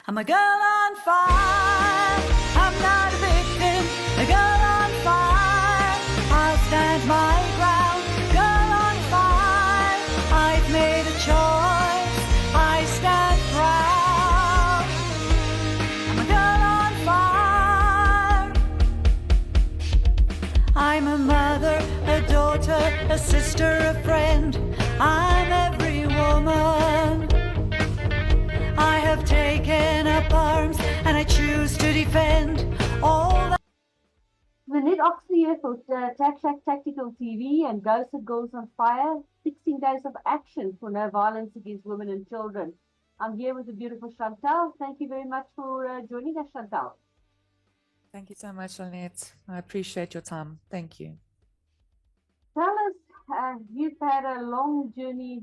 I'm a girl on fire, I'm not a victim, a girl on fire, I'll stand my ground, girl on fire, I've made a choice, I stand proud. I'm a girl on fire, I'm a mother, a daughter, a sister, a friend, I'm every woman. I have taken up arms and I choose to defend all that. We net Oxley here for Tac SHAC Tactical TV and Ghosted Girls on Fire, 16 days of action for no violence against women and children. I'm here with the beautiful Chantal. Thank you very much for joining us, Chantal. Thank you so much, Lynette. I appreciate your time. Thank you. Tell us, you've had a long journey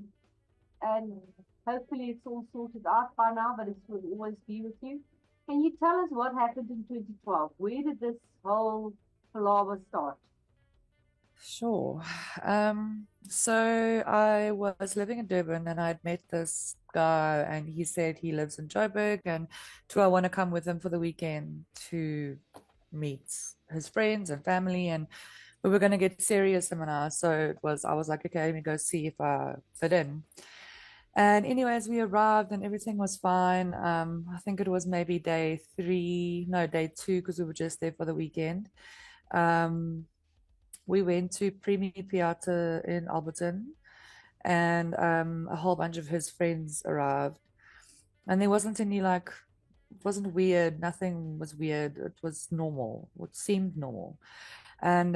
and hopefully it's all sorted out by now, but it will always be with you. Can you tell us what happened in 2012? Where did this whole palaver start? Sure. So I was living in Durban and I'd met this guy and he said he lives in Joburg and do I want to come with him for the weekend to meet his friends and family, and we were going to get serious seminar. So I was like, okay, let me go see if I fit in. And anyways, we arrived and everything was fine. I think it was maybe day 2, because we were just there for the weekend. We went to Premier Piazza in Alberton and a whole bunch of his friends arrived. And there wasn't any it wasn't weird. Nothing was weird. It was normal. It seemed normal. And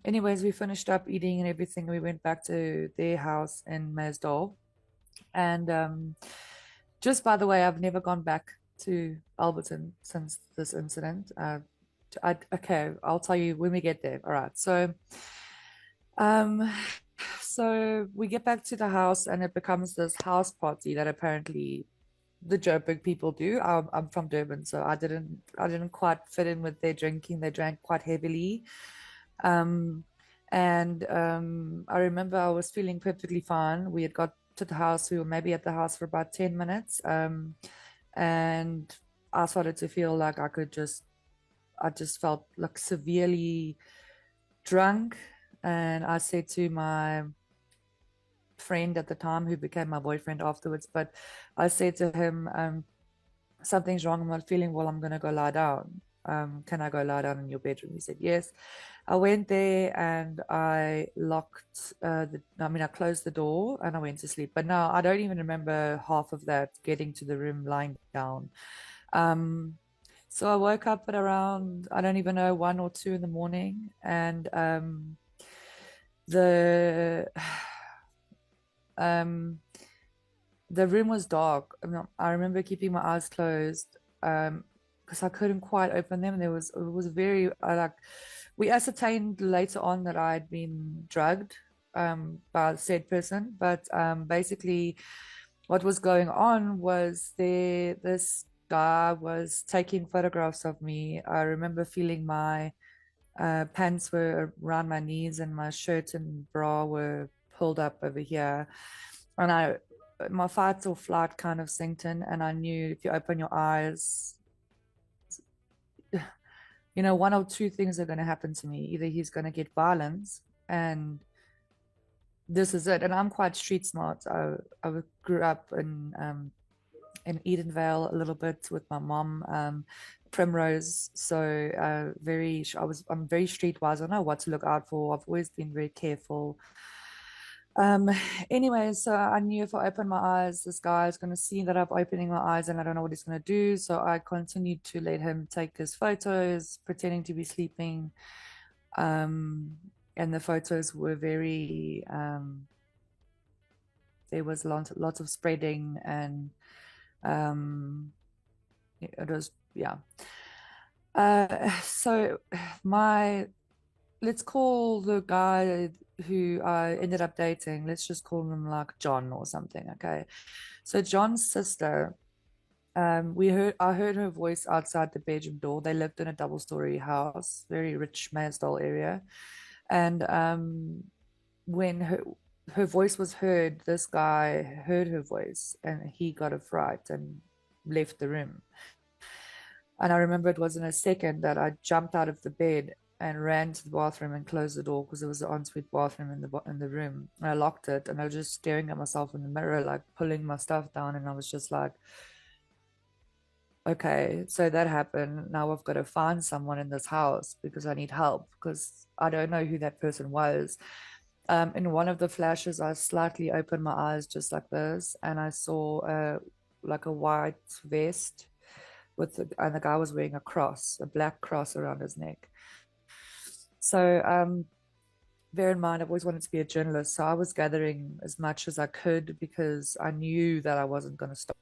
anyways, we finished up eating and everything. We went back to their house in Meyersdorp. And just by the way, I've never gone back to Alberton since this incident. Okay, I'll tell you when we get there. All right. So we get back to the house and it becomes this house party that apparently the Joburg people do. I'm from Durban, so I didn't quite fit in with their drinking. They drank quite heavily. I remember I was feeling perfectly fine. We had got to the house. We were maybe at the house for about 10 minutes. And I started to feel like I just felt like severely drunk. And I said to my friend at the time, who became my boyfriend afterwards, but I said to him, something's wrong, I'm not feeling well, I'm going to go lie down. Can I go lie down in your bedroom? He said yes. I went there and I I closed the door and I went to sleep. But now I don't even remember half of that, getting to the room, lying down. So I woke up at around, I don't even know, 1 or 2 in the morning, and the room was dark. I remember keeping my eyes closed because I couldn't quite open them. It was very we ascertained later on that I had been drugged by said person, but basically what was going on was this guy was taking photographs of me. I remember feeling my pants were around my knees and my shirt and bra were pulled up over here, and my fight or flight kind of synced in, and I knew if you open your eyes, one or two things are going to happen to me. Either he's going to get violence and this is it. And I'm quite street smart. I grew up in Edenvale a little bit with my mom, Primrose. So I'm very streetwise. I know what to look out for. I've always been very careful. Anyway, so I knew if I open my eyes, this guy is going to see that I'm opening my eyes and I don't know what he's going to do. So I continued to let him take his photos, pretending to be sleeping. And the photos were very, there was lots of spreading, and it was, yeah. So let's call the guy who I ended up dating, let's just call him like John or something, okay? So John's sister, I heard her voice outside the bedroom door. They lived in a double-story house, very rich Meyersdorp area. And when her voice was heard, this guy heard her voice and he got a fright and left the room. And I remember it was in a second that I jumped out of the bed and ran to the bathroom and closed the door because there was an ensuite bathroom in the room. And I locked it, and I was just staring at myself in the mirror, like pulling my stuff down, and I was just like, okay, so that happened. Now I've got to find someone in this house because I need help because I don't know who that person was. In one of the flashes, I slightly opened my eyes just like this, and I saw like a white vest and the guy was wearing a black cross around his neck. So bear in mind, I've always wanted to be a journalist, so I was gathering as much as I could because I knew that I wasn't going to stop,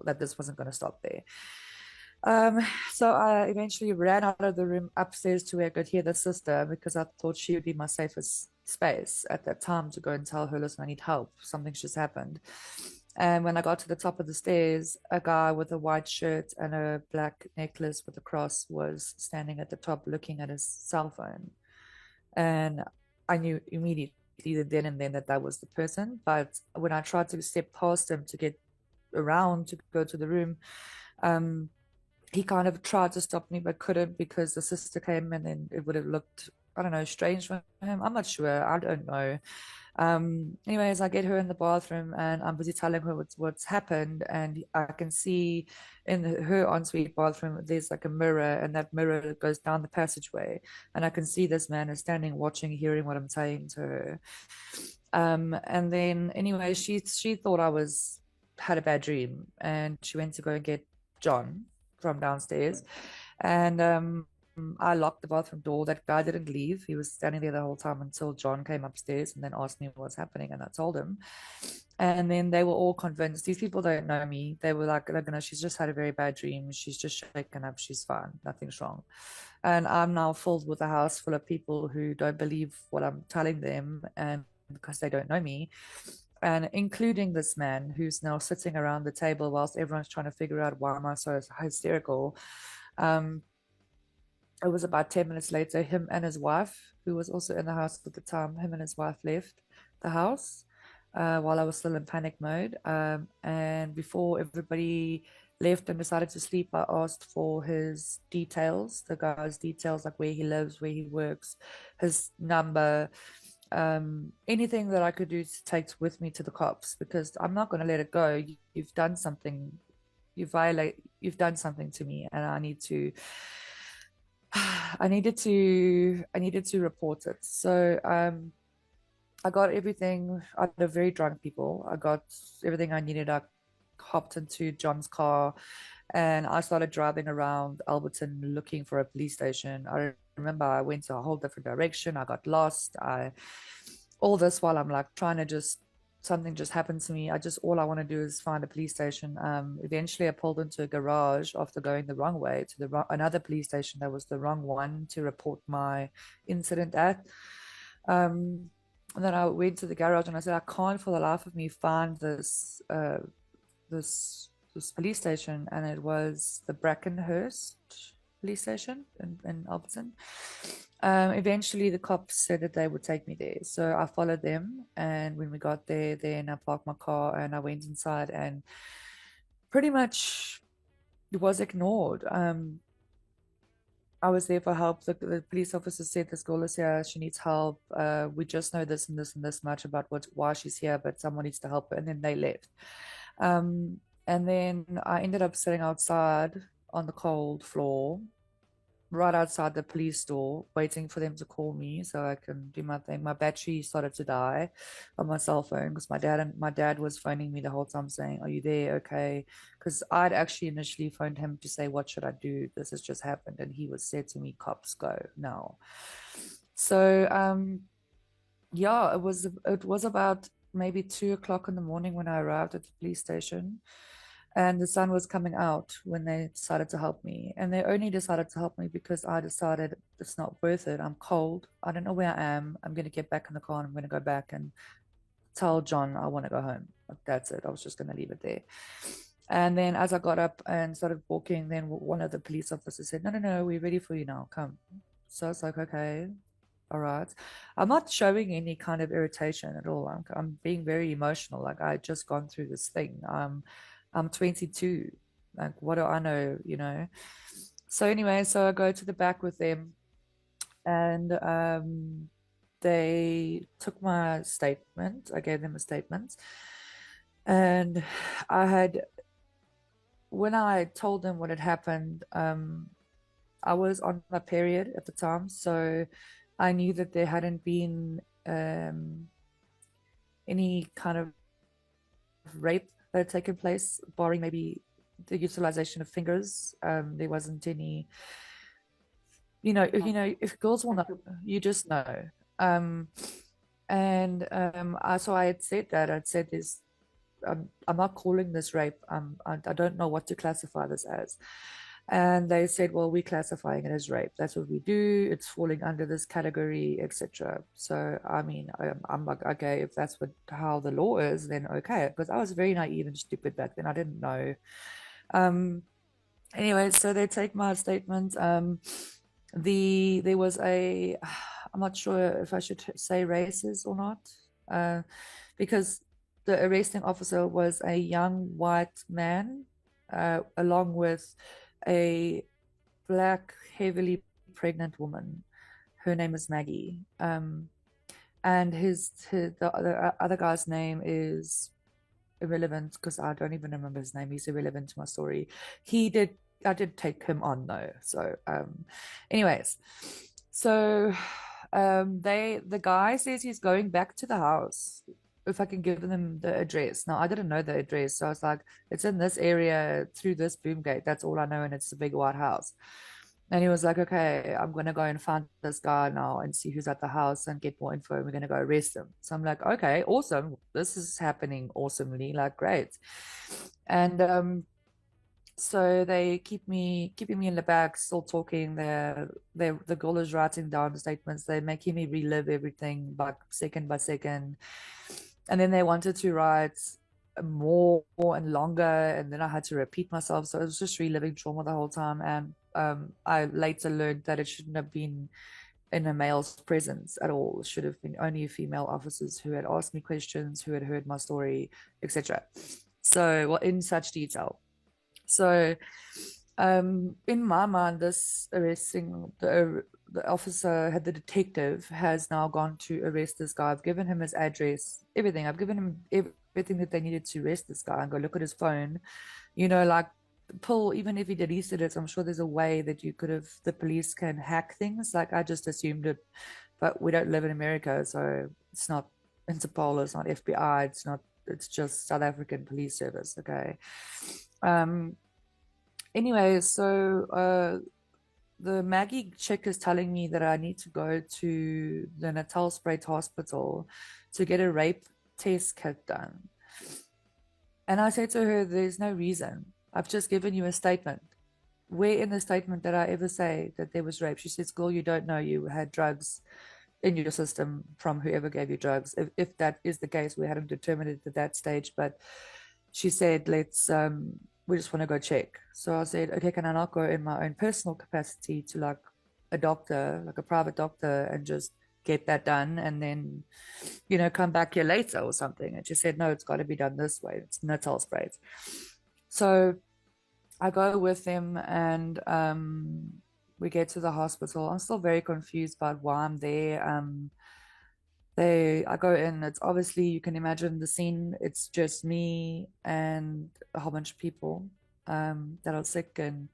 that this wasn't going to stop there. So I eventually ran out of the room upstairs to where I could hear the sister because I thought she would be my safest space at that time to go and tell her, listen, I need help. Something's just happened. And when I got to the top of the stairs, a guy with a white shirt and a black necklace with a cross was standing at the top looking at his cell phone. And I knew immediately then and then that that was the person. But when I tried to step past him to get around to go to the room, he kind of tried to stop me but couldn't because the sister came and then it would have looked, I don't know, strange for him. I'm not sure. I don't know. Anyways, I get her in the bathroom and I'm busy telling her what's happened, and I can see in her ensuite bathroom there's like a mirror, and that mirror goes down the passageway, and I can see this man is standing watching, hearing what I'm saying to her. And then anyway, she thought I had a bad dream, and she went to go and get John from downstairs, and I locked the bathroom door. That guy didn't leave. He was standing there the whole time until John came upstairs and then asked me what's happening, and I told him. And then they were all convinced. These people don't know me. They were like, no, she's just had a very bad dream. She's just shaken up. She's fine. Nothing's wrong. And I'm now filled with a house full of people who don't believe what I'm telling them, and because they don't know me, and including this man who's now sitting around the table whilst everyone's trying to figure out why am I so hysterical. It was about 10 minutes later, him and his wife, who was also in the house at the time, him and his wife left the house while I was still in panic mode. And before everybody left and decided to sleep, I asked for his details, the guy's details, like where he lives, where he works, his number, anything that I could do to take with me to the cops, because I'm not going to let it go. You've done something, you've done something to me, and I needed to report it. So I got everything out of very drunk people. I got everything I needed. I hopped into John's car and I started driving around Alberton looking for a police station. I remember I went to a whole different direction. I got lost. All this while I'm like trying to something just happened to me. All I want to do is find a police station. Eventually I pulled into a garage after going the wrong way to another police station that was the wrong one to report my incident at. And then I went to the garage and I said, I can't for the life of me find this police station, and it was the Brackenhurst police station in Alberton. Eventually the cops said that they would take me there, so I followed them, and when we got there, then I parked my car and I went inside, and pretty much it was ignored. I was there for help. The police officer said this girl is here, she needs help. We just know this and this and this much about why she's here, but someone needs to help her, and then they left. And then I ended up sitting outside on the cold floor, right outside the police door, waiting for them to call me so I can do my thing. My battery started to die on my cell phone because my dad was phoning me the whole time saying, are you there? Okay. Because I'd actually initially phoned him to say, what should I do? This has just happened. And he was said to me, cops go now. So, yeah, it was about maybe 2 o'clock in the morning when I arrived at the police station. And the sun was coming out when they decided to help me. And they only decided to help me because I decided it's not worth it. I'm cold. I don't know where I am. I'm going to get back in the car and I'm going to go back and tell John I want to go home. That's it. I was just going to leave it there. And then as I got up and started walking, then one of the police officers said, no, we're ready for you now. Come. So I was like, okay, all right. I'm not showing any kind of irritation at all. I'm being very emotional. Like I just gone through this thing. I'm 22. Like, what do I know, you know? So anyway, so I go to the back with them, and they took my statement. I gave them a statement, and I had, when I told them what had happened, I was on my period at the time, so I knew that there hadn't been any kind of rape that had taken place, barring maybe the utilization of fingers. There wasn't any, if girls will know, you just know. So I had said that. I'd said this. I'm not calling this rape. I don't know what to classify this as. And they said, well, we're classifying it as rape. That's what we do. It's falling under this category, etc. So, I mean, I'm like, okay, if that's how the law is, then okay. Because I was very naive and stupid back then. I didn't know. Anyway, so they take my statement. There was I'm not sure if I should say racist or not, because the arresting officer was a young white man, along with a black, heavily pregnant woman. Her name is Maggie. And the other guy's name is irrelevant because I don't even remember his name. He's irrelevant to my story. I did take him on though. So, anyways, so the guy says he's going back to the house if I can give them the address. Now I didn't know the address, so I was like, it's in this area through this boom gate. That's all I know, and it's a big white house. And he was like, okay, I'm going to go and find this guy now and see who's at the house and get more info. And we're going to go arrest him. So I'm like, okay, awesome. This is happening awesomely. Like, great. And so they keeping me in the back, still talking. The girl is writing down the statements. They're making me relive everything like second by second. And then they wanted to write more and longer, and then I had to repeat myself. So it was just reliving trauma the whole time. And I later learned that it shouldn't have been in a male's presence at all. It should have been only female officers who had asked me questions, who had heard my story, etc. So, well, in such detail. So, in my mind, this arresting the officer, the detective, has now gone to arrest this guy. I've given him his address, everything. I've given him everything that they needed to arrest this guy and go look at his phone. Like pull, even if he deleted it, I'm sure there's a way that the police can hack things. Like I just assumed it, but we don't live in America, so it's not Interpol, it's not FBI, it's just South African Police Service. Okay. Anyway, so the Maggie chick is telling me that I need to go to the Natalspruit Hospital to get a rape test kit done. And I said to her, there's no reason. I've just given you a statement. Where in the statement did I ever say that there was rape? She says, girl, you don't know you had drugs in your system from whoever gave you drugs. If that is the case, we hadn't determined it at that stage. But she said, we just want to go check. So I said, okay, can I not go in my own personal capacity to like a doctor, like a private doctor, and just get that done and then, come back here later or something? And she said, no, it's got to be done this way. It's Natalspruit. So I go with them and we get to the hospital. I'm still very confused about why I'm there. I go in, it's obviously, you can imagine the scene. It's just me and a whole bunch of people that are sick. And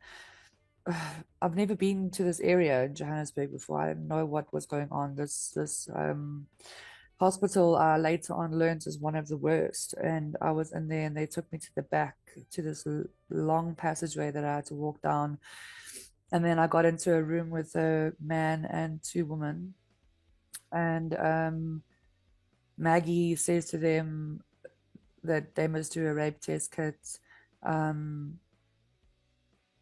I've never been to this area in Johannesburg before. I didn't know what was going on. This hospital, I later on learned, is one of the worst. And I was in there and they took me to the back to this long passageway that I had to walk down. And then I got into a room with a man and two women. And Maggie says to them that they must do a rape test kit. And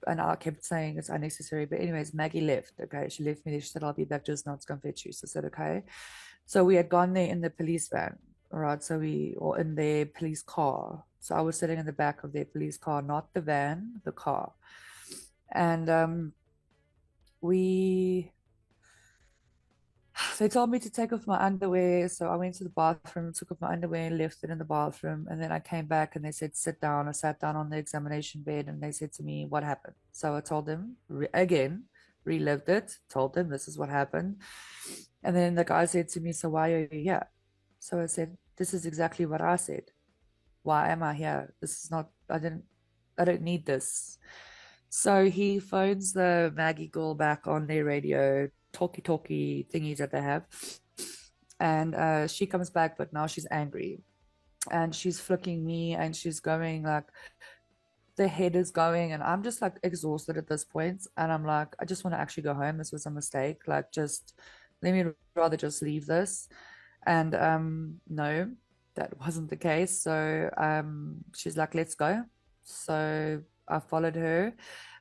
I kept saying it's unnecessary. But anyways, Maggie left. Okay, she left me there. She said, I'll be back just now. It's confetti. So I said, okay. So we had gone there in the police van. All right. Or in their police car. So I was sitting in the back of their police car, not the van, the car. And we They told me to take off my underwear. So I went to the bathroom, took off my underwear and left it in the bathroom. And then I came back and they said, sit down. I sat down on the examination bed and they said to me, what happened? So I told them again, relived it, told them this is what happened. And then the guy said to me, so why are you here? So I said, this is exactly what I said. Why am I here? This is not, I don't need this. So he phones the Maggie girl back on their radio, talkie thingies that they have. And she comes back, but now she's angry. And she's flicking me and she's going like, the head is going, and I'm just like exhausted at this point. And I'm like, I just want to actually go home. This was a mistake. Like, just let me rather just leave this. And no, that wasn't the case. So she's like, let's go. So I followed her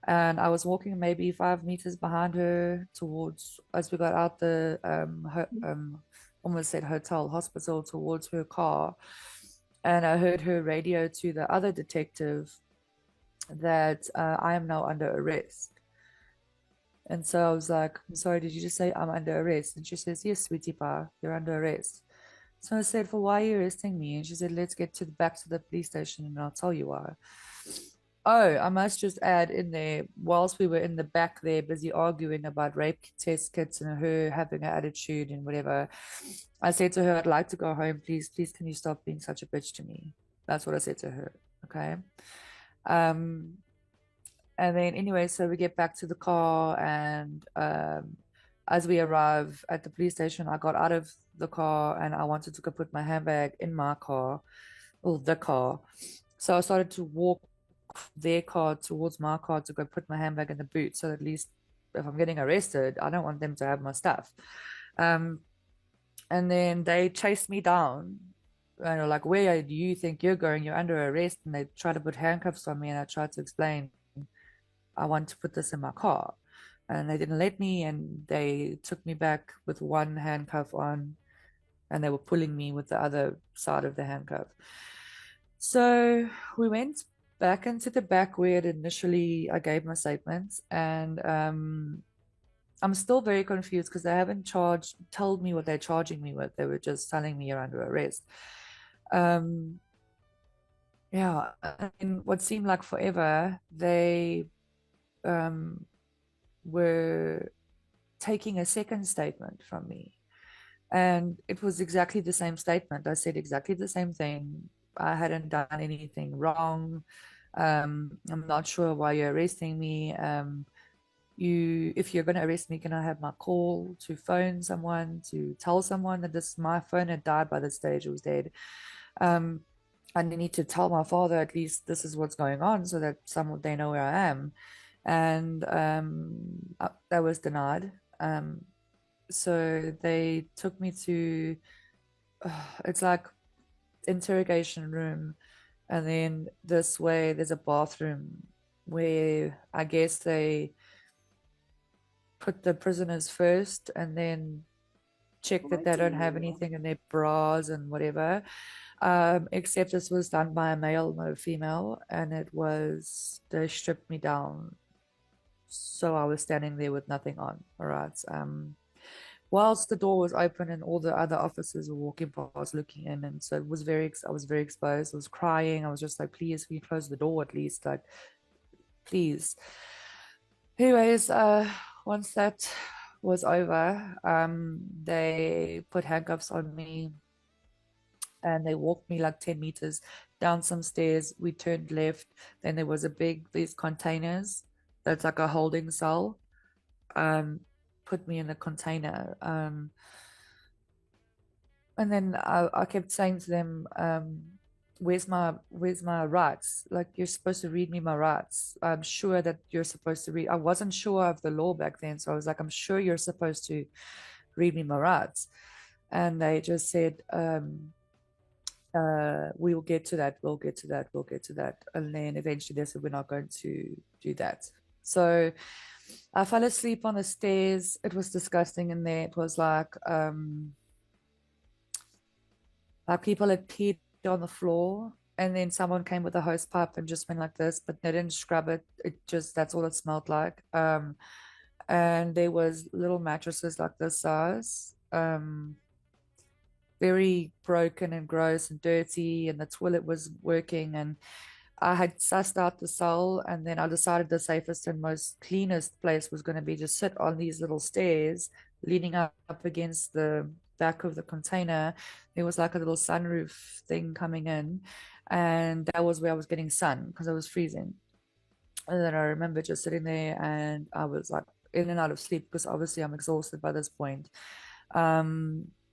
and I was walking maybe 5 meters behind her towards, as we got out the almost said hospital, towards her car. And I heard her radio to the other detective that I am now under arrest. And so I was like, I'm sorry, did you just say I'm under arrest? And she says, yes, sweetie pie, you're under arrest. So I said, well, why are you arresting me? And she said, let's get back to the police station and I'll tell you why. Oh, I must just add in there, whilst we were in the back there busy arguing about rape test kits and her having an attitude and whatever, I said to her, I'd like to go home, please can you stop being such a bitch to me? That's what I said to her. Okay. And then anyway, so we get back to the car, and as we arrive at the police station, I got out of the car and I wanted to go put my handbag in my car, or the car. So I started to walk their car towards my car to go put my handbag in the boot, so at least if I'm getting arrested, I don't want them to have my stuff. And then they chased me down and were like, where do you think you're going? You're under arrest. And they tried to put handcuffs on me, and I tried to explain, I want to put this in my car. And they didn't let me, and they took me back with one handcuff on, and they were pulling me with the other side of the handcuff. So we went back into the back where initially I gave my statements, and I'm still very confused because they haven't told me what they're charging me with. They were just telling me you're under arrest. Yeah, and what seemed like forever, they were taking a second statement from me. And it was exactly the same statement. I said exactly the same thing. I hadn't done anything wrong. I'm not sure why you're arresting me. If you're going to arrest me, can I have my call to phone someone, to tell someone that my phone had died by this stage, it was dead. I need to tell my father at least this is what's going on so that they know where I am. And that was denied. So they took me to, it's like interrogation room. And then this way, there's a bathroom where I guess they put the prisoners first and then check that they don't have anything in their bras and whatever. Except this was done by a male, not a female. And they stripped me down. So I was standing there with nothing on. All right. Whilst the door was open and all the other officers were walking past looking in, and so I was very exposed. I was crying. I was just like, please, can you close the door at least, like, please. Anyways, once that was over, they put handcuffs on me and they walked me like 10 meters down some stairs. We turned left, then there was these containers that's like a holding cell. Put me in a container, and then I kept saying to them, where's my rights? Like, you're supposed to read me my rights. I'm sure that you're supposed to read. I wasn't sure of the law back then, so I was like, I'm sure you're supposed to read me my rights. And they just said, we will get to that, we'll get to that. And then eventually they said, we're not going to do that. So I fell asleep on the stairs. It was disgusting in there. It was like people had peed on the floor, and then someone came with a hose pipe and just went like this, but they didn't scrub it. That's all it smelled like. And there was little mattresses like this size, very broken and gross and dirty, and the toilet was working, and I had sussed out the cell, and then I decided the safest and most cleanest place was going to be just sit on these little stairs leaning up against the back of the container. There was like a little sunroof thing coming in, and that was where I was getting sun because I was freezing. And then I remember just sitting there, and I was like in and out of sleep because obviously I'm exhausted by this point.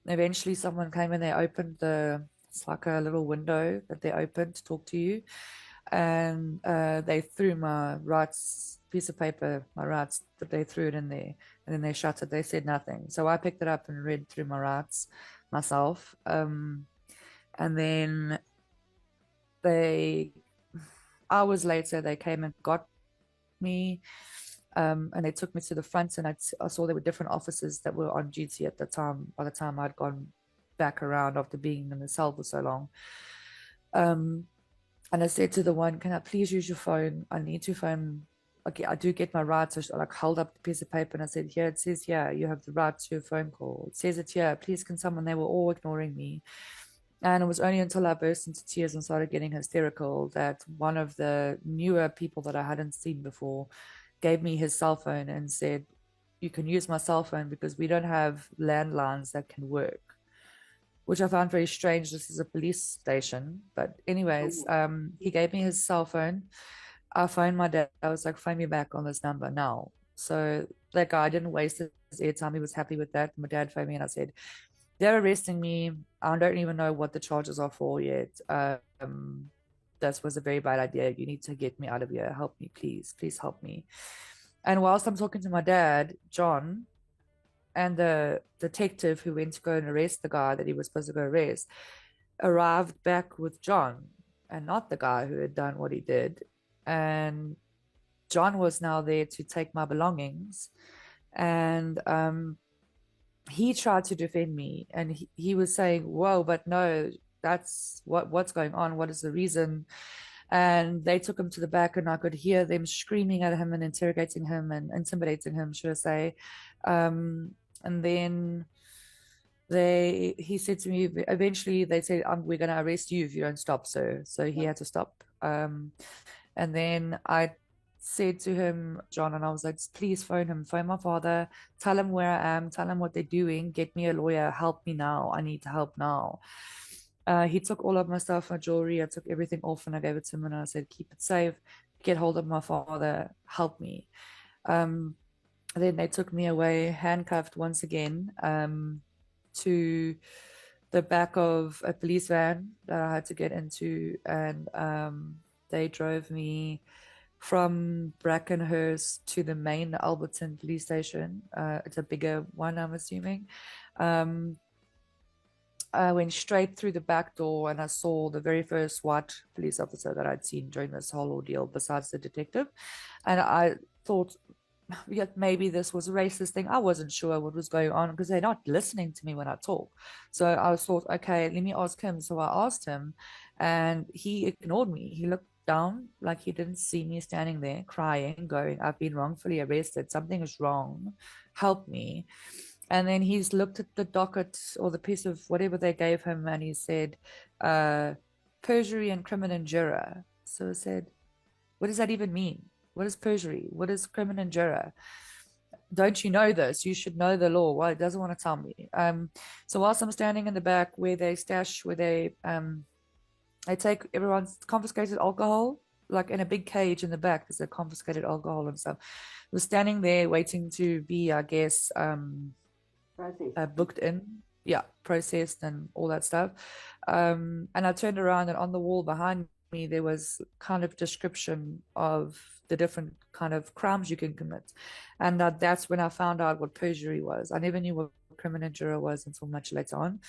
Eventually someone came in, they opened it's like a little window that they opened to talk to you. And they threw my rights piece of paper, my rights, but they threw it in there, and then they shut it. They said nothing. So I picked it up and read through my rights myself. And then hours later, they came and got me. And they took me to the front, and I saw there were different officers that were on duty at the time. By the time I'd gone back around after being in the cell for so long, and I said to the one, "Can I please use your phone? I need to phone. Okay, I do get my rights." So I like held up the piece of paper and I said, "Here it says here you have the right to a phone call. It says it here. Please, can someone?" They were all ignoring me. And it was only until I burst into tears and started getting hysterical that one of the newer people that I hadn't seen before gave me his cell phone and said, "You can use my cell phone because we don't have landlines that can work," which I found very strange. This is a police station. But anyways, he gave me his cell phone. I phoned my dad. I was like, "Phone me back on this number now." So that guy didn't waste his airtime. He was happy with that. My dad phoned me and I said, "They're arresting me. I don't even know what the charges are for yet. This was a very bad idea. You need to get me out of here. Help me, please. Please help me." And whilst I'm talking to my dad, John, and the detective who went to go and arrest the guy that he was supposed to go arrest arrived back with John and not the guy who had done what he did. And John was now there to take my belongings. And he tried to defend me, and he was saying, "Whoa, but no, that's what's going on. What is the reason?" And they took him to the back, and I could hear them screaming at him and interrogating him and intimidating him, should I say. And then he said to me, eventually they said, "We're going to arrest you if you don't stop, sir." So he had to stop. And then I said to him, John, and I was like, "Please phone him, phone my father, tell him where I am, tell him what they're doing, get me a lawyer, help me now, I need help now." He took all of my stuff, my jewelry, I took everything off and I gave it to him, and I said, "Keep it safe, get hold of my father, help me." Then they took me away, handcuffed once again, to the back of a police van that I had to get into, and they drove me from Brackenhurst to the main Alberton police station. It's a bigger one, I'm assuming. I went straight through the back door, and I saw the very first white police officer that I'd seen during this whole ordeal, besides the detective. And I thought, yeah, maybe this was a racist thing. I wasn't sure what was going on because they're not listening to me when I talk. So I thought, okay, let me ask him. So I asked him, and he ignored me. He looked down like he didn't see me standing there crying, going, "I've been wrongfully arrested. Something is wrong. Help me." And then he's looked at the docket or the piece of whatever they gave him, and he said, "Perjury and crimen and juror." So I said, "What does that even mean? What is perjury? What is crimen and juror? Don't you know this? You should know the law." Well, it doesn't want to tell me. So whilst I'm standing in the back where they take everyone's confiscated alcohol, like in a big cage in the back, there's a confiscated alcohol and stuff. I was standing there waiting to be, I guess, booked in, processed and all that stuff. And I turned around, and on the wall behind me there was kind of description of the different kind of crimes you can commit, and that's when I found out what perjury was. I never knew what crimen and juror was until much later on.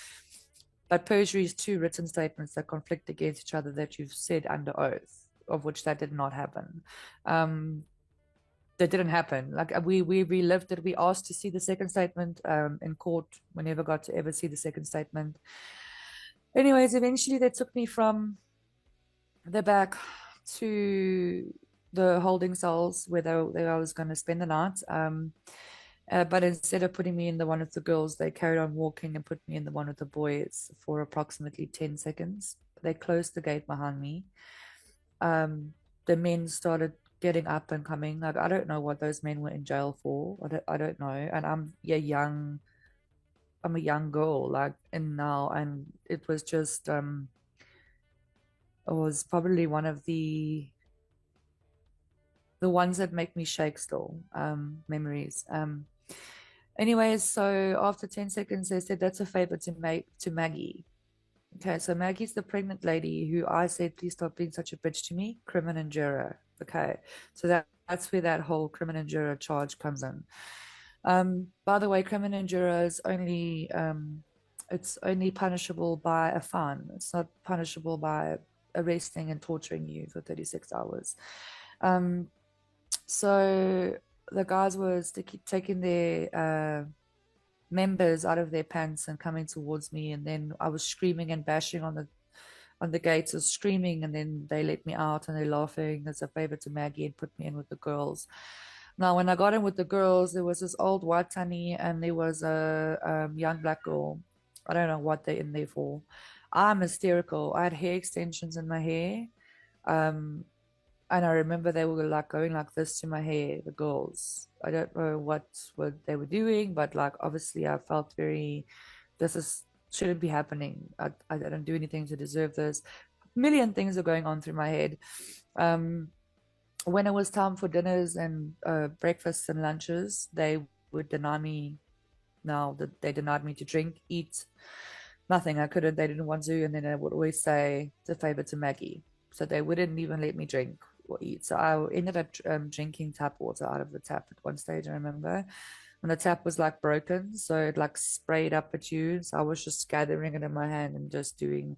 But perjury is two written statements that conflict against each other that you've said under oath, of which that did not happen. That didn't happen. Like we relived it. We asked to see the second statement in court. We never got to ever see the second statement. Anyways, eventually they took me from the back to the holding cells where I was going to spend the night. But instead of putting me in the one with the girls, they carried on walking and put me in the one with the boys for approximately 10 seconds. They closed the gate behind me. The men started getting up and coming. Like, I don't know what those men were in jail for. I don't know. And I'm a young girl, like, and now, and it was just, it was probably one of the ones that make me shake still, memories. Anyways, so after 10 seconds, they said, that's a favor to Maggie. Okay, so Maggie's the pregnant lady who I said, please stop being such a bitch to me, crimin and juror. Okay, so that's where that whole crimin and juror charge comes in. By the way, crimin and juror is only, it's only punishable by a fine. It's not punishable by arresting and torturing you for 36 hours. So the guys were taking their members out of their pants and coming towards me, and then I was screaming and bashing on the gates, was screaming, and then they let me out and they're laughing as a favor to Maggie and put me in with the girls. Now, when I got in with the girls, there was this old white tanny and there was a young black girl. I don't know what they're in there for. I'm hysterical. I had hair extensions in my hair. And I remember they were like going like this to my hair, the girls. I don't know what they were doing, but like obviously I felt shouldn't be happening. I don't do anything to deserve this. A million things are going on through my head. When it was time for dinners and breakfasts and lunches, they would deny me. Now that they denied me to drink, eat, nothing. I couldn't. They didn't want to, and then I would always say it's a favor to Maggie. So they wouldn't even let me drink or eat. So I ended up drinking tap water out of the tap at one stage, I remember. And the tap was like broken, so it like sprayed up at you. So I was just gathering it in my hand and just doing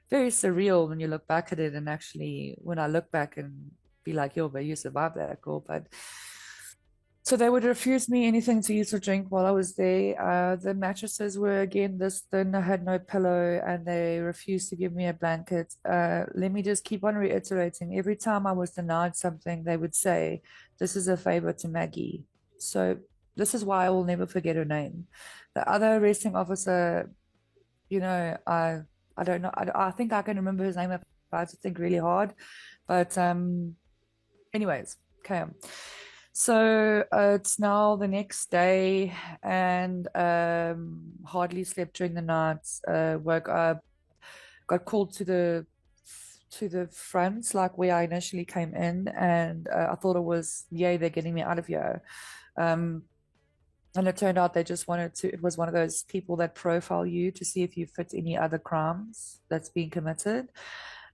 very surreal when you look back at it. And actually, when I look back and be like, yo, but you survived that, girl. But so they would refuse me anything to eat or drink while I was there. The mattresses were again this thin. I had no pillow, and they refused to give me a blanket. Let me just keep on reiterating. Every time I was denied something, they would say, "This is a favor to Maggie." So this is why I will never forget her name. The other arresting officer, I don't know. I think I can remember his name if I had to think really hard. But anyways, okay. So it's now the next day, and hardly slept during the night. Woke up, got called to the front, like where I initially came in, and I thought it was, yay, they're getting me out of here. And it turned out they just wanted to. It was one of those people that profile you to see if you fit any other crimes that's being committed.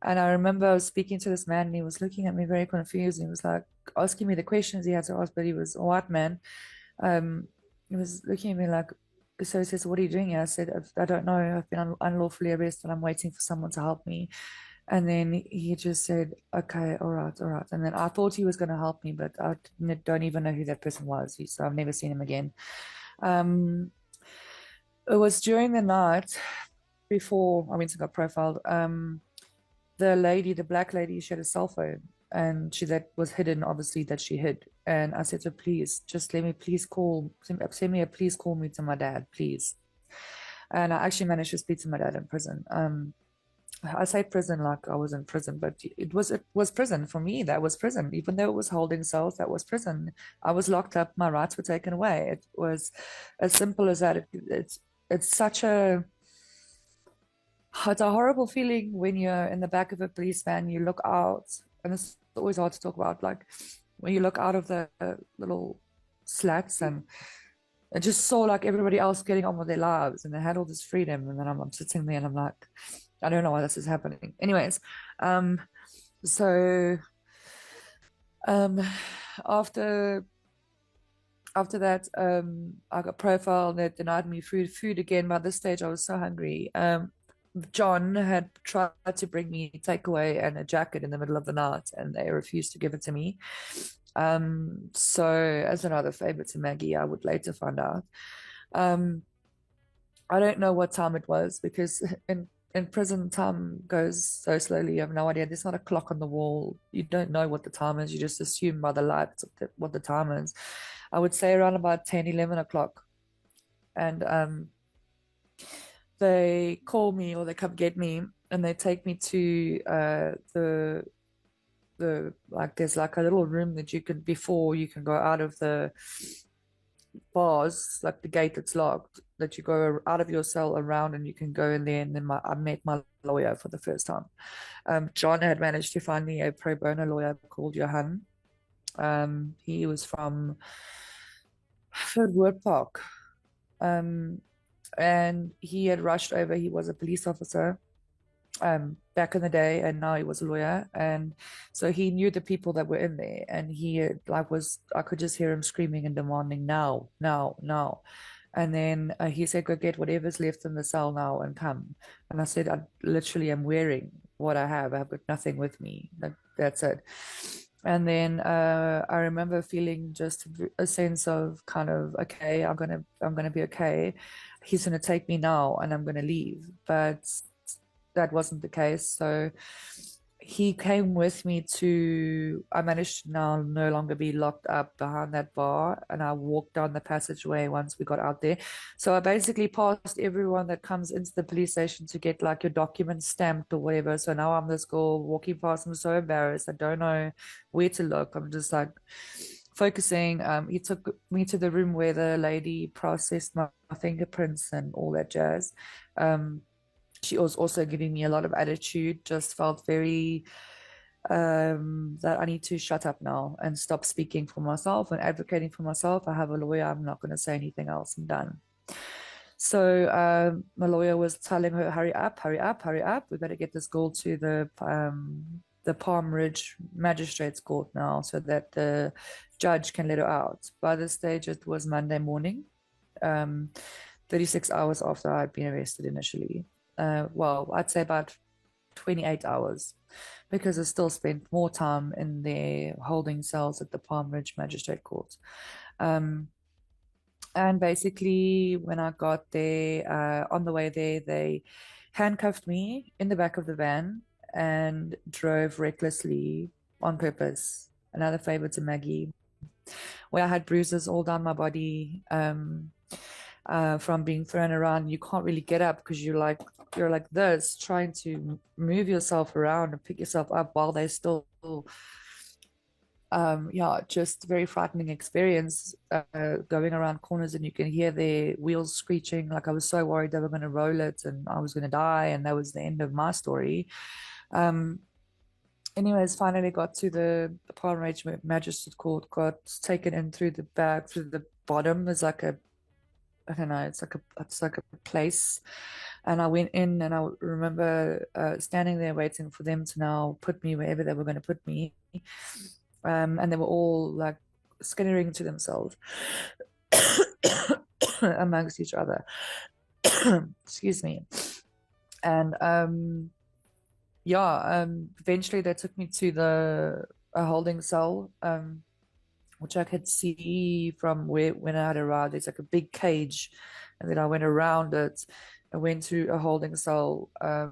And I remember I was speaking to this man, and he was looking at me very confused. He was like asking me the questions he had to ask, but he was a white man. He was looking at me like, so he says, "What are you doing here?" I said, "I don't know. I've been unlawfully arrested. I'm waiting for someone to help me." And then he just said, "Okay, all right, all right." And then I thought he was going to help me, but I don't even know who that person was. So I've never seen him again. It was during the night before I went and got profiled. The black lady, she had a cell phone, and that was hidden, obviously, that she hid. And I said to her, please, just send me a please call me to my dad, please. And I actually managed to speak to my dad in prison. I say prison like I was in prison, but it was prison for me. That was prison. Even though it was holding cells, that was prison. I was locked up. My rights were taken away. It was as simple as that. It's a horrible feeling when you're in the back of a police van, you look out, and it's always hard to talk about, like when you look out of the little slats, and I just saw like everybody else getting on with their lives, and they had all this freedom, and then I'm sitting there and I'm like, I don't know why this is happening. Anyways, so after that, I got profiled. They denied me food again. By this stage, I was so hungry. John had tried to bring me a takeaway and a jacket in the middle of the night, and they refused to give it to me. So as another favor to Maggie, I would later find out. I don't know what time it was, because in prison, time goes so slowly. You have no idea. There's not a clock on the wall. You don't know what the time is. You just assume by the lights what the time is. I would say around about 10, 11 o'clock. And they call me or they come get me and they take me to the like there's like a little room that you can before you can go out of the bars, like the gate that's locked, that you go out of your cell around and you can go in there. And then I met my lawyer for the first time. John had managed to find me a pro bono lawyer called Johan. He was from Wood Park. And he had rushed over. He was a police officer back in the day, and now he was a lawyer. And so he knew the people that were in there, and he I could just hear him screaming and demanding, now, now, now. And then he said, go get whatever's left in the cell now and come. And I said, I literally am wearing what I have. I've got nothing with me. That's it. And then I remember feeling just a sense of kind of, okay, I'm gonna be okay. He's gonna take me now and I'm gonna leave. But that wasn't the case. So he came with me to, I managed to now no longer be locked up behind that bar, and I walked down the passageway once we got out there. So I basically passed everyone that comes into the police station to get like your documents stamped or whatever. So now I'm this girl walking past. I'm so embarrassed. I don't know where to look. I'm just like focusing. He took me to the room where the lady processed my fingerprints and all that jazz. She was also giving me a lot of attitude, just felt very that I need to shut up now and stop speaking for myself and advocating for myself. I have a lawyer. I'm not going to say anything else. I'm done. So my lawyer was telling her, hurry up, hurry up, hurry up. We better get this girl to the Palm Ridge Magistrates Court now so that the judge can let her out. By this stage, it was Monday morning, 36 hours after I'd been arrested initially. Well, I'd say about 28 hours, because I still spent more time in their holding cells at the Palm Ridge Magistrate Court. And basically, when I got there, on the way there, they handcuffed me in the back of the van and drove recklessly on purpose. Another favor to Maggie, where I had bruises all down my body. From being thrown around. You can't really get up because you're like this, trying to move yourself around and pick yourself up while they're still just very frightening experience, going around corners and you can hear their wheels screeching. Like I was so worried they were going to roll it and I was going to die, and that was the end of my story. Anyways, finally got to the Palm Ridge Magistrate Court, got taken in through the back, through the bottom. There's like I don't know, it's like a place. And I went in and I remember standing there waiting for them to now put me wherever they were going to put me. And they were all like skinnering to themselves amongst each other. Excuse me. And eventually they took me to a holding cell, which I could see from when I had arrived. There's like a big cage, and then I went around it. I went to a holding cell by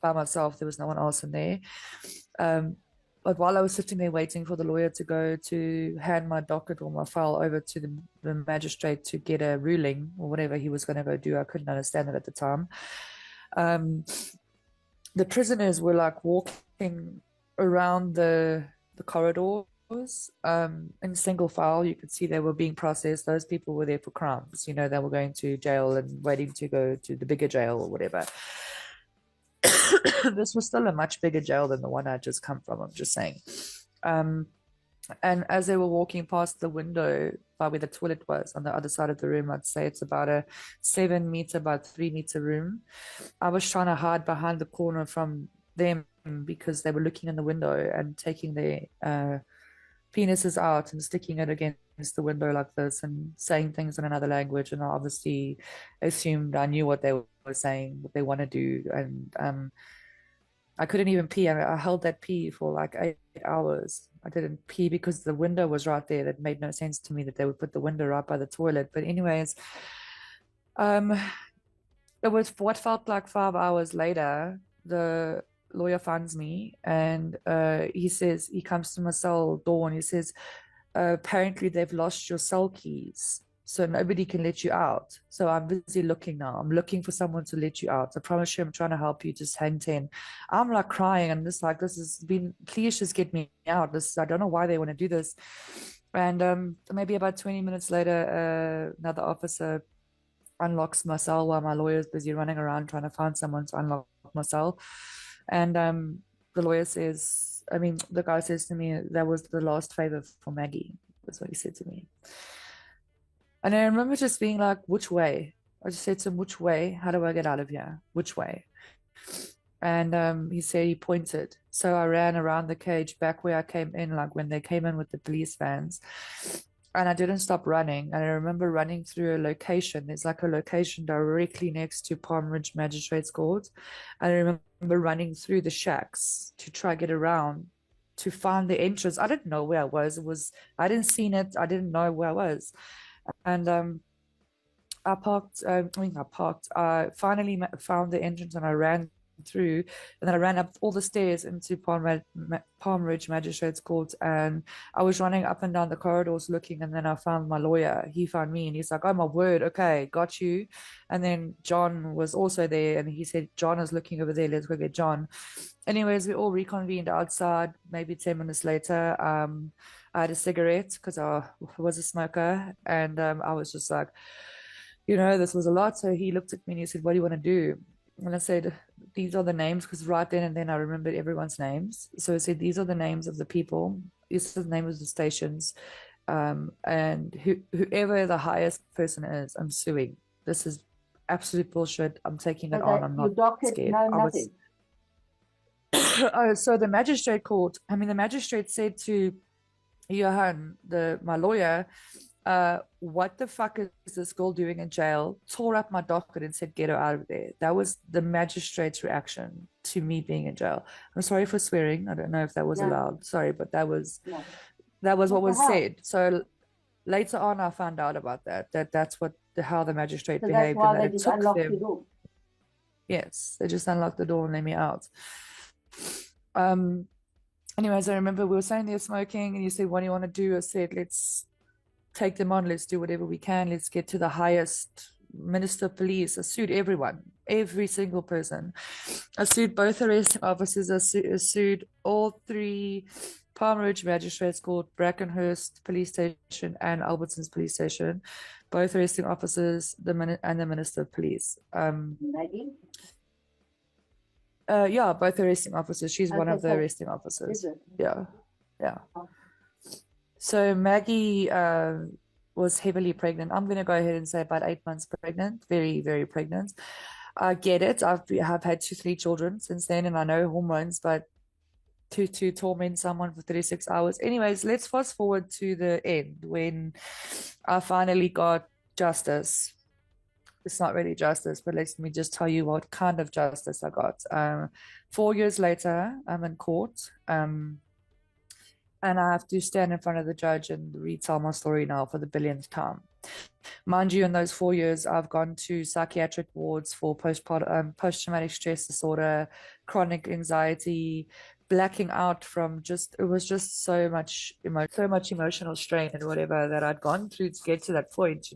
myself. There was no one else in there. But while I was sitting there waiting for the lawyer to go to hand my docket or my file over to the magistrate to get a ruling or whatever he was going to go do, I couldn't understand it at the time. The prisoners were like walking around the corridor. In single file. You could see they were being processed. Those people were there for crimes. They were going to jail and waiting to go to the bigger jail or whatever. This was still a much bigger jail than the one I just come from, I'm just saying. And as they were walking past the window by where the toilet was on the other side of the room, I'd say it's about a 7 meter by 3 meter room. I was trying to hide behind the corner from them because they were looking in the window and taking their penises out and sticking it against the window like this and saying things in another language. And I obviously assumed I knew what they were saying, what they want to do. And I couldn't even pee. I held that pee for like 8 hours. I didn't pee because the window was right there. That made no sense to me that they would put the window right by the toilet. But anyways, it was what felt like 5 hours later. The lawyer finds me and he says, he comes to my cell door and he says, apparently they've lost your cell keys, so nobody can let you out. So I'm busy looking now. I'm looking for someone to let you out. I promise you, I'm trying to help you. Just hang 10. I'm like crying and just like, this has been, please just get me out. I don't know why they want to do this. And maybe about 20 minutes later, another officer unlocks my cell while my lawyer is busy running around trying to find someone to unlock my cell. And the lawyer says, the guy says to me, that was the last favor for Maggie. That's what he said to me. And I remember just being like, which way? I just said to him, which way? How do I get out of here? Which way? And he said he pointed. So I ran around the cage back where I came in, like when they came in with the police vans. And I didn't stop running. And I remember running through a location. There's like a location directly next to Palm Ridge Magistrates Court. And I remember running through the shacks to try to get around to find the entrance. I didn't know where I was. I didn't see it. I didn't know where I was. And I finally found the entrance and I ran through, and then I ran up all the stairs into Palm Ridge Magistrates Court, and I was running up and down the corridors looking, and then I found my lawyer. He found me and he's like, oh my word, okay, got you. And then John was also there and he said, John is looking over there, let's go get John. Anyways, we all reconvened outside. Maybe 10 minutes later, I had a cigarette because I was a smoker, and I was just like, this was a lot. So he looked at me and he said, what do you want to do? And I said, these are the names, because right then and then I remembered everyone's names. So I said, these are the names of the people. This is the name of the stations. And whoever the highest person is, I'm suing. This is absolute bullshit. I'm taking it on. I'm not scared. Nothing. So the magistrate court, the magistrate said to Johan, my lawyer, what the fuck is this girl doing in jail? Tore up my docket and said, get her out of there. That was the magistrate's reaction to me being in jail. I'm sorry for swearing. I don't know if that was allowed. Sorry, but that was what was said. So later on, I found out about that's how the magistrate behaved. That's why they just unlocked the door. Yes, they just unlocked the door and let me out. Anyways, I remember we were saying they're smoking, and you said, what do you want to do? I said, let's take them on. Let's do whatever we can. Let's get to the highest minister of police. I sued everyone, every single person. I sued both arresting officers. I sued all three: Palm Ridge Magistrates Court, Brackenhurst Police Station, and Albertsons Police Station. Both arresting officers, and the minister of police. Maggie? Yeah, both arresting officers. She's one of the arresting officers. Is it? Yeah. So Maggie was heavily pregnant. I'm going to go ahead and say about 8 months pregnant, very, very pregnant. I get it. I've had 3 children since then, and I know hormones, but to torment someone for 36 hours. Anyways, let's fast forward to the end when I finally got justice. It's not really justice, but let me just tell you what kind of justice I got. 4 years later, I'm in court. And I have to stand in front of the judge and retell my story now for the billionth time. Mind you, in those 4 years, I've gone to psychiatric wards for post-traumatic stress disorder, chronic anxiety, blacking out from it was just so much emotional strain and whatever that I'd gone through to get to that point,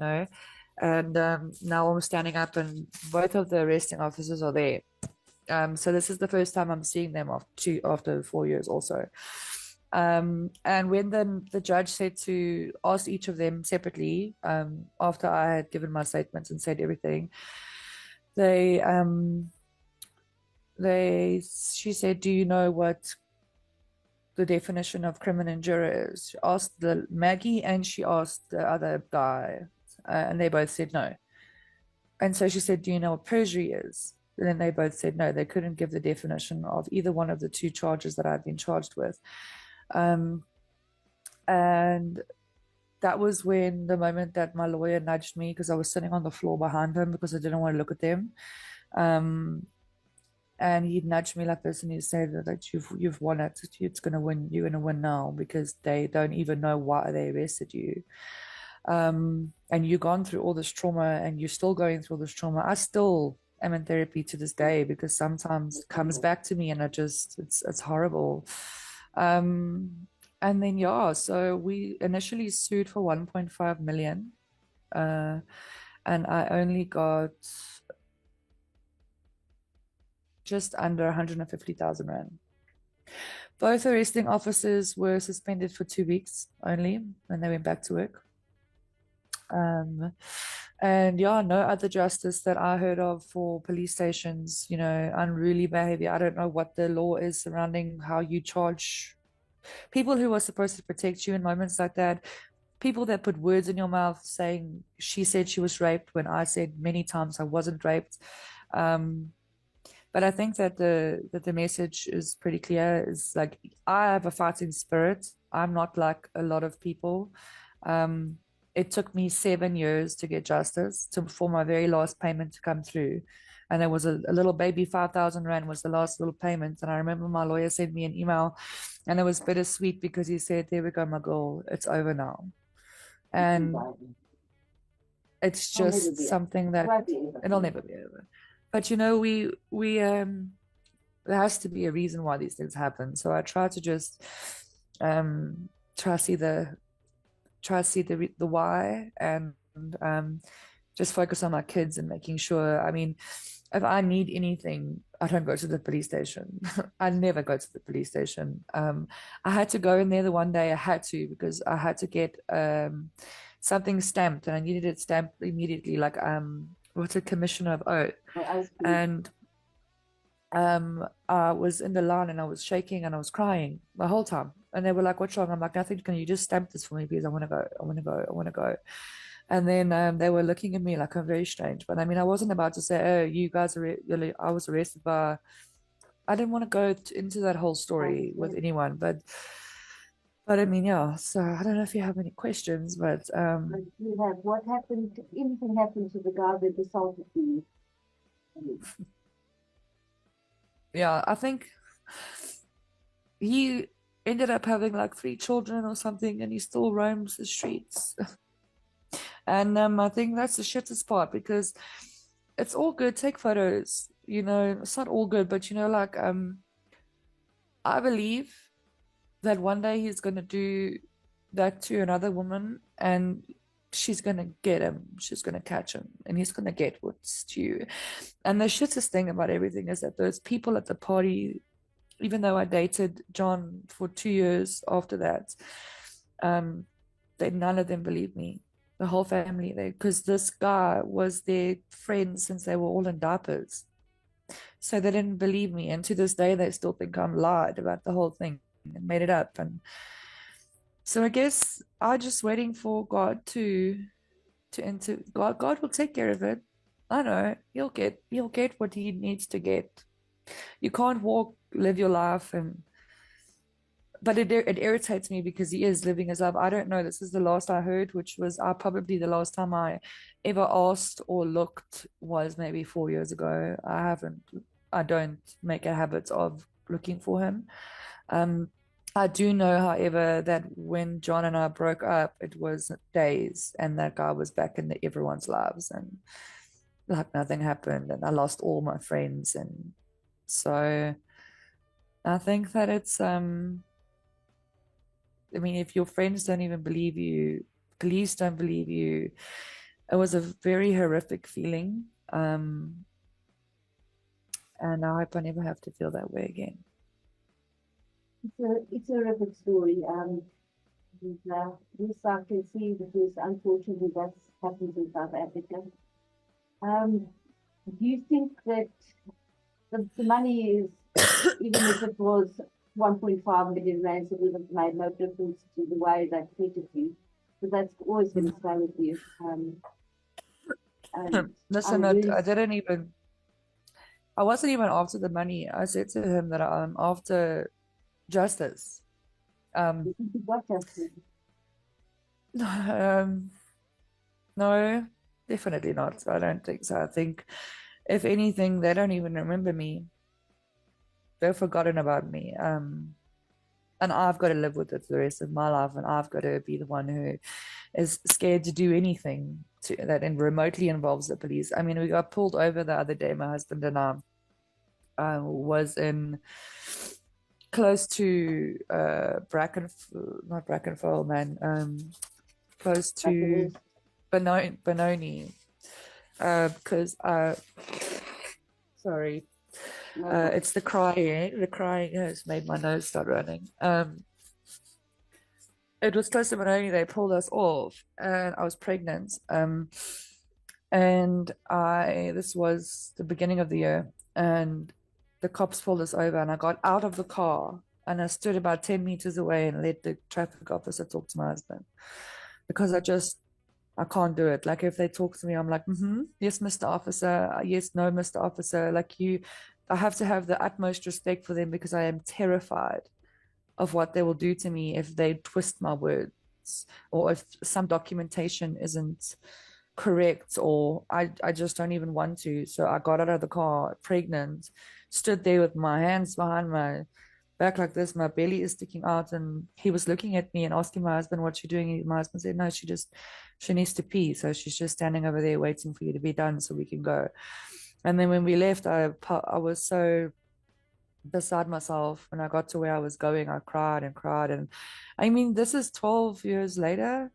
And now I'm standing up and both of the arresting officers are there. So this is the first time I'm seeing them after 4 years also. And when the judge said to ask each of them separately, after I had given my statements and said everything, she said, do you know what the definition of criminal injury is? She asked Maggie and she asked the other guy, and they both said no. And so she said, do you know what perjury is? And then they both said no. They couldn't give the definition of either one of the 2 charges that I'd been charged with. And that was when the moment that my lawyer nudged me, because I was sitting on the floor behind him because I didn't want to look at them. And he nudged me like this and he said that you've won it. It's going to win. You're going to win now because they don't even know why they arrested you. And you've gone through all this trauma and you're still going through all this trauma. I still am in therapy to this day because sometimes it comes back to me and it's horrible. And then, yeah, so we initially sued for 1.5 million. And I only got just under 150,000 Rand. Both arresting officers were suspended for 2 weeks only, and they went back to work. And yeah, no other justice that I heard of for police stations, unruly behavior. I don't know what the law is surrounding how you charge people who are supposed to protect you in moments like that. People that put words in your mouth saying she said she was raped when I said many times I wasn't raped. But I think that the message is pretty clear. Is like, I have a fighting spirit. I'm not like a lot of people. It took me 7 years to get justice for my very last payment to come through. And there was a little baby, 5,000 Rand was the last little payment. And I remember my lawyer sent me an email, and it was bittersweet because he said, "There we go, my girl, it's over now." And it's just something that it'll never be over. But there has to be a reason why these things happen. So I try to just try to see the why, and just focus on my kids and making sure. I mean, if I need anything, I don't go to the police station. I never go to the police station. I had to go in there the one day. I had to, because I had to get something stamped, and I needed it stamped immediately. Like what's a commissioner of oath? And I was in the line and I was shaking and I was crying the whole time. And they were like, "What's wrong?" I'm like, "Nothing. Can you just stamp this for me, please? I want to go. I want to go. I want to go." And then they were looking at me like I'm very strange. But I mean, I wasn't about to say, "Oh, you guys are," I was arrested by. I didn't want to go into that whole story with anyone. But I mean, yeah. So I don't know if you have any questions, but you have, what happened? Anything happened to the guy that assaulted you? Yeah, I think he ended up having like 3 children or something, and he still roams the streets. And I think that's the shittest part, because it's all good, take photos, it's not all good, but like I believe that one day he's going to do that to another woman, and she's going to get him, she's going to catch him, and he's going to get what's due. And the shittest thing about everything is that those people at the party, even though I dated John for 2 years after that, none of them believed me. The whole family, because this guy was their friend since they were all in diapers. So they didn't believe me. And to this day, they still think I'm lied about the whole thing and made it up. And so I guess I'm just waiting for God to enter. God will take care of it. I know he'll get what he needs to get. You can't live your life, but it irritates me because he is living his life. I don't know. This is the last I heard, which was probably the last time I ever asked or looked was maybe 4 years ago. I don't make a habit of looking for him. I do know, however, that when John and I broke up, it was days, and that guy was back in everyone's lives, and like nothing happened, and I lost all my friends. And so I think that it's I mean, if your friends don't even believe you, police don't believe you, it was a very horrific feeling. And I hope I never have to feel that way again. It's a horrific story. This I can see, because unfortunately that's happened in South Africa. Do you think that the money is, even if it was 1.5 million Rand, it would have made no difference to the way they treated you? But that's always going to stay with you. Listen, I wasn't even after the money. I said to him that I'm after justice. What justice? No, definitely not. I don't think so. I think, if anything, they don't even remember me. They've forgotten about me. And I've got to live with it for the rest of my life, and I've got to be the one who is scared to do anything that remotely involves the police. I mean, we got pulled over the other day. My husband and I was in close to not Brackenfell, man. Close to Benoni. Because sorry, it's the crying. The crying has made my nose start running. It was close to Benoni. They pulled us off, and I was pregnant. And this was the beginning of the year, and the cops pulled us over, and I got out of the car and I stood about 10 meters away and let the traffic officer talk to my husband, because I can't do it. Like, if they talk to me, I'm like, yes, Mr. Officer, yes, no, Mr. Officer. Like, I have to have the utmost respect for them, because I am terrified of what they will do to me if they twist my words, or if some documentation isn't correct, or I just don't even want to. So I got out of the car pregnant, stood there with my hands behind my back like this, my belly is sticking out, and he was looking at me and asking my husband, what you doing? And my husband said, no, she needs to pee, so she's just standing over there waiting for you to be done so we can go. And then when we left, I was so beside myself. When I got to where I was going, I cried and cried. And I mean, this is 12 years later.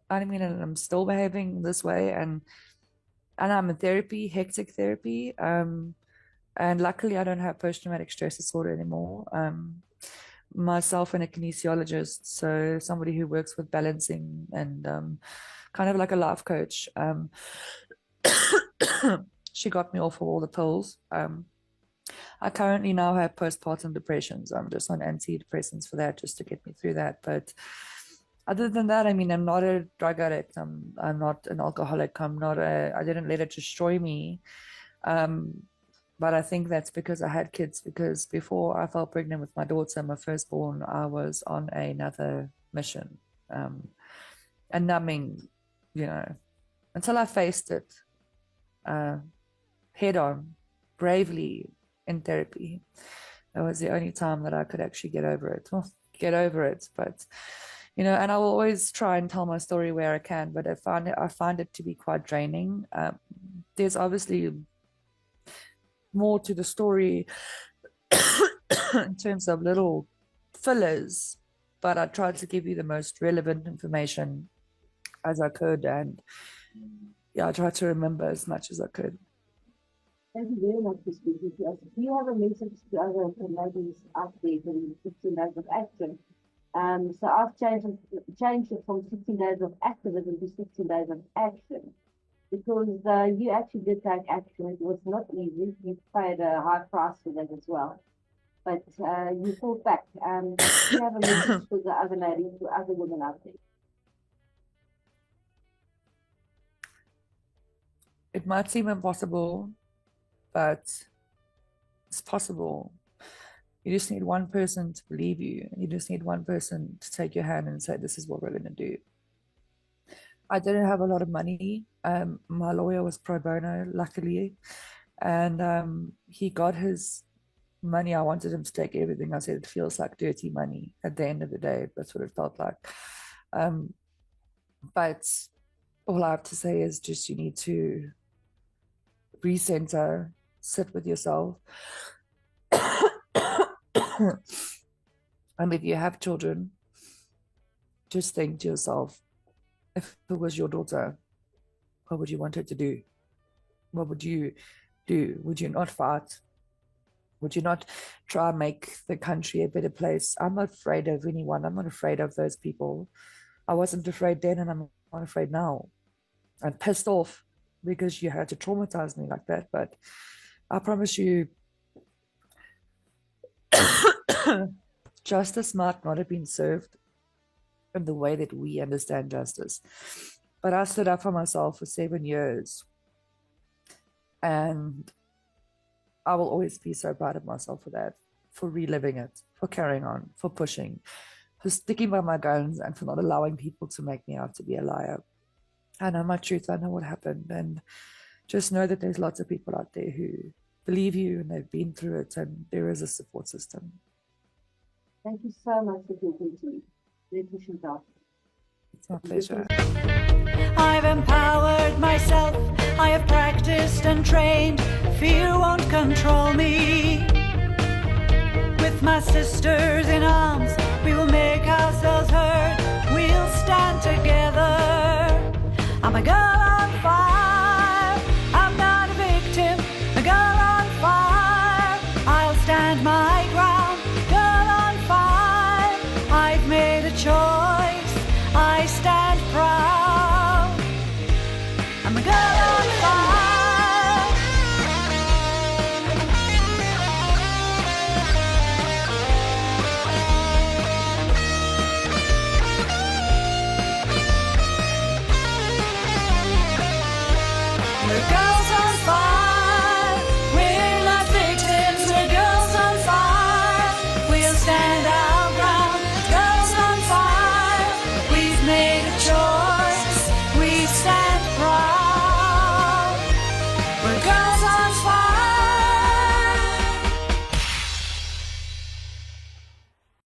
I mean, and I'm still behaving this way, and I'm in therapy, hectic therapy. And luckily I don't have post-traumatic stress disorder anymore. Myself and a kinesiologist, so somebody who works with balancing and kind of like a life coach. She got me off of all the pills. I currently now have postpartum depression, so I'm just on antidepressants for that, just to get me through that. But other than that, I mean, I'm not a drug addict. I'm not an alcoholic. I didn't let it destroy me. But I think that's because I had kids, because before I fell pregnant with my daughter, my firstborn, I was on another mission, and numbing, until I faced it head on, bravely, in therapy. That was the only time that I could actually get over it. But and I will always try and tell my story where I can, but I find it to be quite draining. There's obviously more to the story in terms of little fillers, but I tried to give you the most relevant information as I could, and I tried to remember as much as I could. Thank you very much for speaking to us. Do you have a message to other ladies out there in 16 days of action? So I've changed it from 16 days of activism to 16 days of action, because you actually did take action. It was not easy. You paid a high price for that as well. But you fought back. Do you have a message for the other ladies, for other women out there? It might seem impossible, but it's possible. You just need one person to believe you. You just need one person to take your hand and say, this is what we're going to do. I didn't have a lot of money. My lawyer was pro bono, luckily. And he got his money. I wanted him to take everything. I said, it feels like dirty money at the end of the day. That's what it felt like. But all I have to say is just, you need to recenter, sit with yourself. And if you have children, just think to yourself, if it was your daughter, what would you want her to do? What would you do? Would you not fight? Would you not try and make the country a better place? I'm not afraid of anyone. I'm not afraid of those people. I wasn't afraid then, and I'm not afraid now. I'm pissed off because you had to traumatize me like that. But I promise you, justice might not have been served in the way that we understand justice. But I stood up for myself for 7 years. And I will always be so proud of myself for that, for reliving it, for carrying on, for pushing, for sticking by my guns, and for not allowing people to make me out to be a liar. I know my truth. I know what happened. And just know that there's lots of people out there who believe you, and they've been through it, and there is a support system. Thank you so much for talking to me. Thank you, Chantal. It's my pleasure. I've empowered myself, I have practiced and trained, fear won't control me. With my sisters in arms. We will make ourselves heard. We'll stand together. I'm a girl on fire. I'm not a victim. A girl on fire. I'll stand my